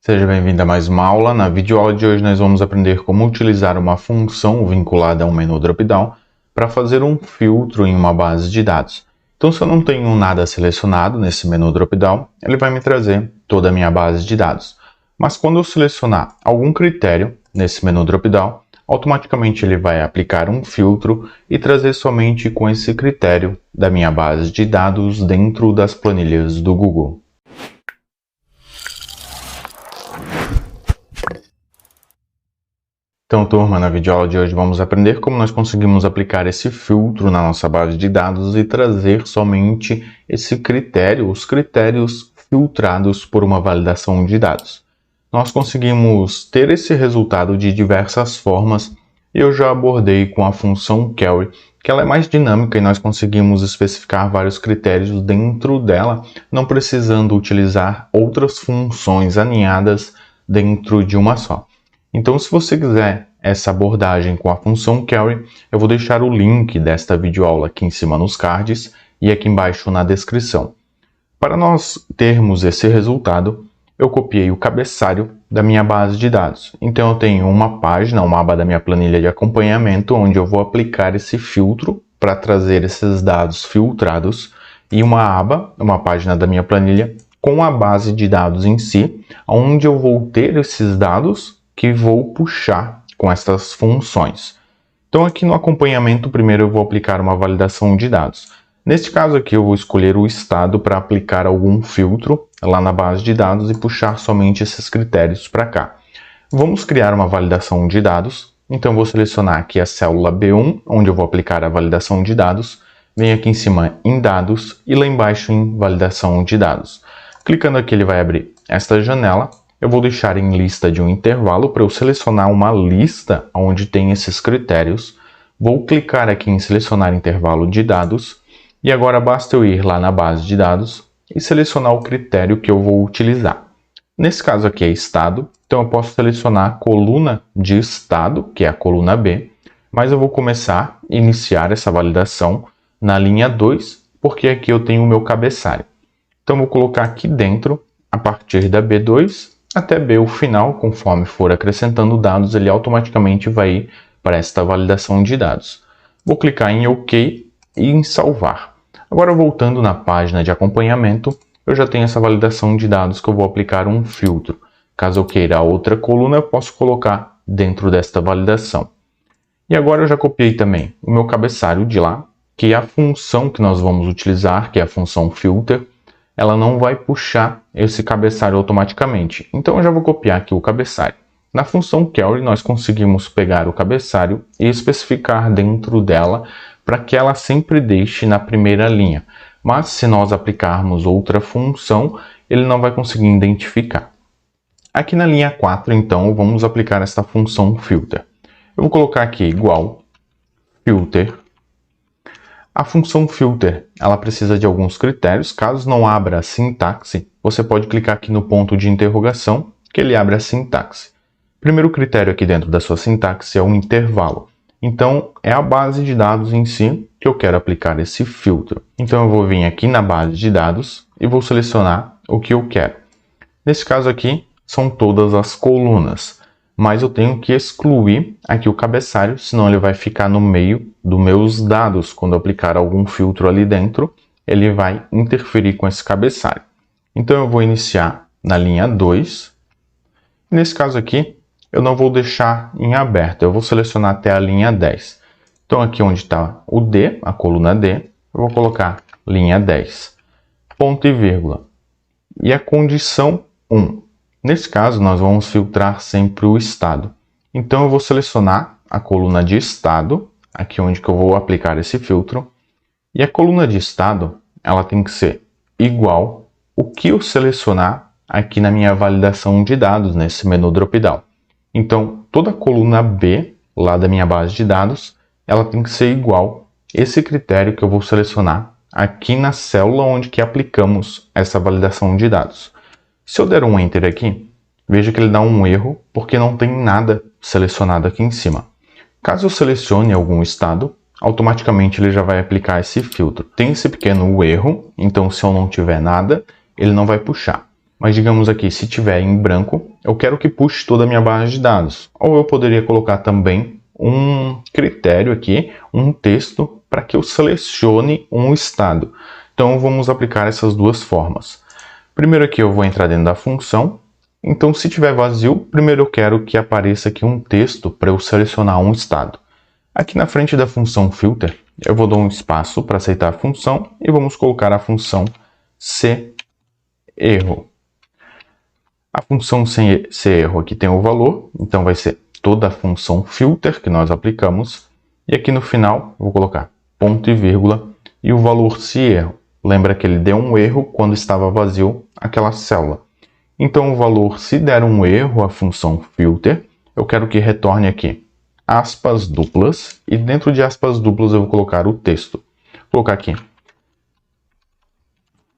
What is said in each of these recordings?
Seja bem-vindo a mais uma aula. Na videoaula de hoje nós vamos aprender como utilizar uma função vinculada a um menu drop-down para fazer um filtro em uma base de dados. Então, se eu não tenho nada selecionado nesse menu drop-down, ele vai me trazer toda a minha base de dados. Mas quando eu selecionar algum critério nesse menu drop-down, automaticamente ele vai aplicar um filtro e trazer somente com esse critério da minha base de dados dentro das planilhas do Google. Então, turma, na videoaula de hoje vamos aprender como nós conseguimos aplicar esse filtro na nossa base de dados e trazer somente esse critério, os critérios filtrados por uma validação de dados. Nós conseguimos ter esse resultado de diversas formas e eu já abordei com a função query, que ela é mais dinâmica e nós conseguimos especificar vários critérios dentro dela, não precisando utilizar outras funções aninhadas dentro de uma só. Então, se você quiser essa abordagem com a função query, eu vou deixar o link desta videoaula aqui em cima nos cards e aqui embaixo na descrição. Para nós termos esse resultado, eu copiei o cabeçalho da minha base de dados. Então, eu tenho uma página, uma aba da minha planilha de acompanhamento, onde eu vou aplicar esse filtro para trazer esses dados filtrados, e uma aba, uma página da minha planilha, com a base de dados em si, onde eu vou ter esses dados que vou puxar com essas funções. Então, aqui no acompanhamento, primeiro eu vou aplicar uma validação de dados. Neste caso aqui, eu vou escolher o estado para aplicar algum filtro lá na base de dados e puxar somente esses critérios para cá. Vamos criar uma validação de dados. Então, eu vou selecionar aqui a célula B1, onde eu vou aplicar a validação de dados. Venho aqui em cima em dados e lá embaixo em validação de dados. Clicando aqui, ele vai abrir esta janela. Eu vou deixar em lista de um intervalo para eu selecionar uma lista onde tem esses critérios. Vou clicar aqui em selecionar intervalo de dados e agora basta eu ir lá na base de dados e selecionar o critério que eu vou utilizar. Nesse caso aqui é estado, então eu posso selecionar a coluna de estado, que é a coluna B, mas eu vou começar a iniciar essa validação na linha 2, porque aqui eu tenho o meu cabeçalho. Então eu vou colocar aqui dentro, a partir da B2, até B o final, conforme for acrescentando dados, ele automaticamente vai ir para esta validação de dados. Vou clicar em OK e em salvar. Agora, voltando na página de acompanhamento, eu já tenho essa validação de dados que eu vou aplicar um filtro. Caso eu queira outra coluna, eu posso colocar dentro desta validação. E agora eu já copiei também o meu cabeçalho de lá, que é a função que nós vamos utilizar, que é a função filter. Ela não vai puxar esse cabeçalho automaticamente. Então, eu já vou copiar aqui o cabeçalho. Na função query, nós conseguimos pegar o cabeçalho e especificar dentro dela para que ela sempre deixe na primeira linha. Mas, se nós aplicarmos outra função, ele não vai conseguir identificar. Aqui na linha 4, então, vamos aplicar esta função filter. Eu vou colocar aqui igual filter. A função filter, ela precisa de alguns critérios. Caso não abra a sintaxe, você pode clicar aqui no ponto de interrogação, que ele abre a sintaxe. O primeiro critério aqui dentro da sua sintaxe é o intervalo. Então, é a base de dados em si que eu quero aplicar esse filtro. Então, eu vou vir aqui na base de dados e vou selecionar o que eu quero. Nesse caso aqui, são todas as colunas. Mas eu tenho que excluir aqui o cabeçalho, senão ele vai ficar no meio dos meus dados. Quando eu aplicar algum filtro ali dentro, ele vai interferir com esse cabeçalho. Então, eu vou iniciar na linha 2. Nesse caso aqui, eu não vou deixar em aberto, eu vou selecionar até a linha 10. Então, aqui onde está o D, a coluna D, eu vou colocar linha 10, ponto e vírgula. E a condição 1. Nesse caso, nós vamos filtrar sempre o estado. Então, eu vou selecionar a coluna de estado, aqui onde que eu vou aplicar esse filtro. E a coluna de estado, ela tem que ser igual o que eu selecionar aqui na minha validação de dados, nesse menu drop-down. Então, toda a coluna B, lá da minha base de dados, ela tem que ser igual esse critério que eu vou selecionar aqui na célula onde que aplicamos essa validação de dados. Se eu der um Enter aqui, veja que ele dá um erro, porque não tem nada selecionado aqui em cima. Caso eu selecione algum estado, automaticamente ele já vai aplicar esse filtro. Tem esse pequeno erro, então se eu não tiver nada, ele não vai puxar. Mas digamos aqui, se tiver em branco, eu quero que puxe toda a minha base de dados. Ou eu poderia colocar também um critério aqui, um texto, para que eu selecione um estado. Então vamos aplicar essas duas formas. Primeiro aqui eu vou entrar dentro da função. Então se tiver vazio, primeiro eu quero que apareça aqui um texto para eu selecionar um estado. Aqui na frente da função filter, eu vou dar um espaço para aceitar a função e vamos colocar a função CErro. A função CErro aqui tem o valor, então vai ser toda a função filter que nós aplicamos. E aqui no final, eu vou colocar ponto e vírgula e o valor CErro. Lembra que ele deu um erro quando estava vazio aquela célula. Então o valor, se der um erro a função filter, eu quero que retorne aqui aspas duplas, e dentro de aspas duplas eu vou colocar o texto. Vou colocar aqui,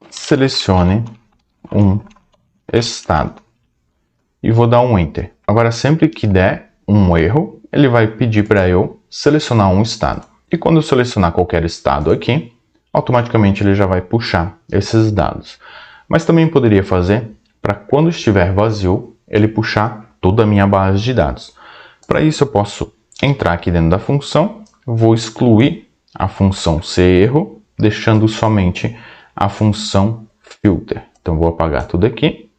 selecione um estado, e vou dar um Enter. Agora sempre que der um erro, ele vai pedir para eu selecionar um estado. E quando eu selecionar qualquer estado aqui, automaticamente ele já vai puxar esses dados. Mas também poderia fazer para quando estiver vazio, ele puxar toda a minha base de dados. Para isso eu posso entrar aqui dentro da função, vou excluir a função CErro, deixando somente a função filter. Então vou apagar tudo aqui,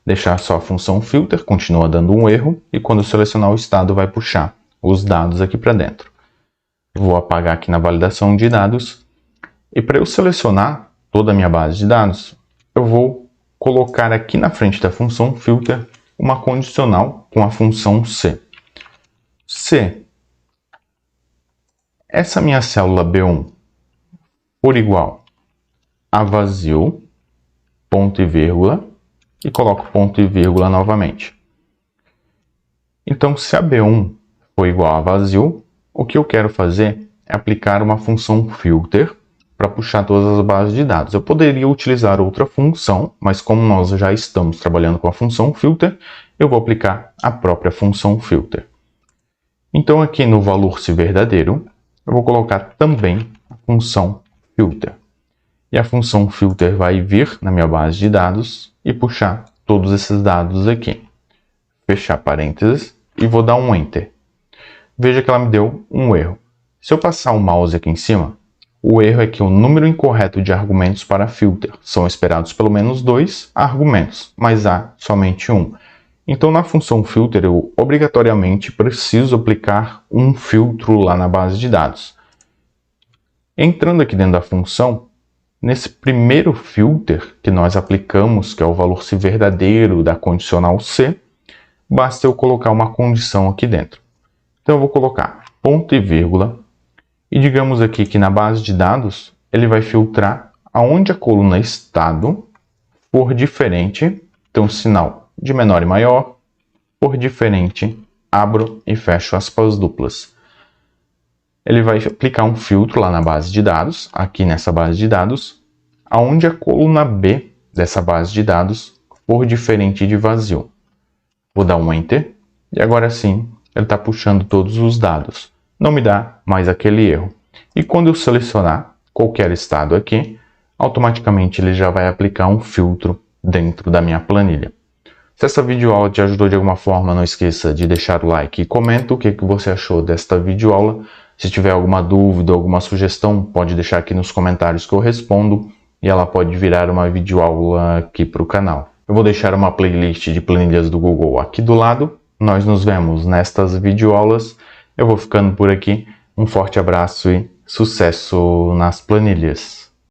deixar só a função filter, continua dando um erro, e quando eu selecionar o estado vai puxar os dados aqui para dentro. Vou apagar aqui na validação de dados, e para eu selecionar toda a minha base de dados, eu vou colocar aqui na frente da função filter uma condicional com a função C. Se essa minha célula B1 for igual a vazio, ponto e vírgula, e coloco ponto e vírgula novamente. Então, se a B1 for igual a vazio, o que eu quero fazer é aplicar uma função filter para puxar todas as bases de dados. Eu poderia utilizar outra função, mas como nós já estamos trabalhando com a função filter, eu vou aplicar a própria função filter. Então aqui no valor se verdadeiro, eu vou colocar também a função filter. E a função filter vai vir na minha base de dados e puxar todos esses dados aqui. Fechar parênteses e vou dar um Enter. Veja que ela me deu um erro. Se eu passar o mouse aqui em cima, o erro é que o número incorreto de argumentos para filter são esperados pelo menos 2 argumentos, mas há somente um. Então, na função filter, eu obrigatoriamente preciso aplicar um filtro lá na base de dados. Entrando aqui dentro da função, nesse primeiro filter que nós aplicamos, que é o valor se verdadeiro da condicional C, basta eu colocar uma condição aqui dentro. Então, eu vou colocar ponto e vírgula, e digamos aqui que na base de dados, ele vai filtrar aonde a coluna estado for diferente, então sinal de menor e maior, por diferente, abro e fecho aspas duplas. Ele vai aplicar um filtro lá na base de dados, aqui nessa base de dados, aonde a coluna B dessa base de dados for diferente de vazio. Vou dar um Enter, e agora sim, ele está puxando todos os dados. Não me dá mais aquele erro. E quando eu selecionar qualquer estado aqui, automaticamente ele já vai aplicar um filtro dentro da minha planilha. Se essa videoaula te ajudou de alguma forma, não esqueça de deixar o like e comenta o que você achou desta videoaula. Se tiver alguma dúvida, alguma sugestão, pode deixar aqui nos comentários que eu respondo e ela pode virar uma videoaula aqui para o canal. Eu vou deixar uma playlist de planilhas do Google aqui do lado. Nós nos vemos nestas videoaulas. Eu vou ficando por aqui. Um forte abraço e sucesso nas planilhas!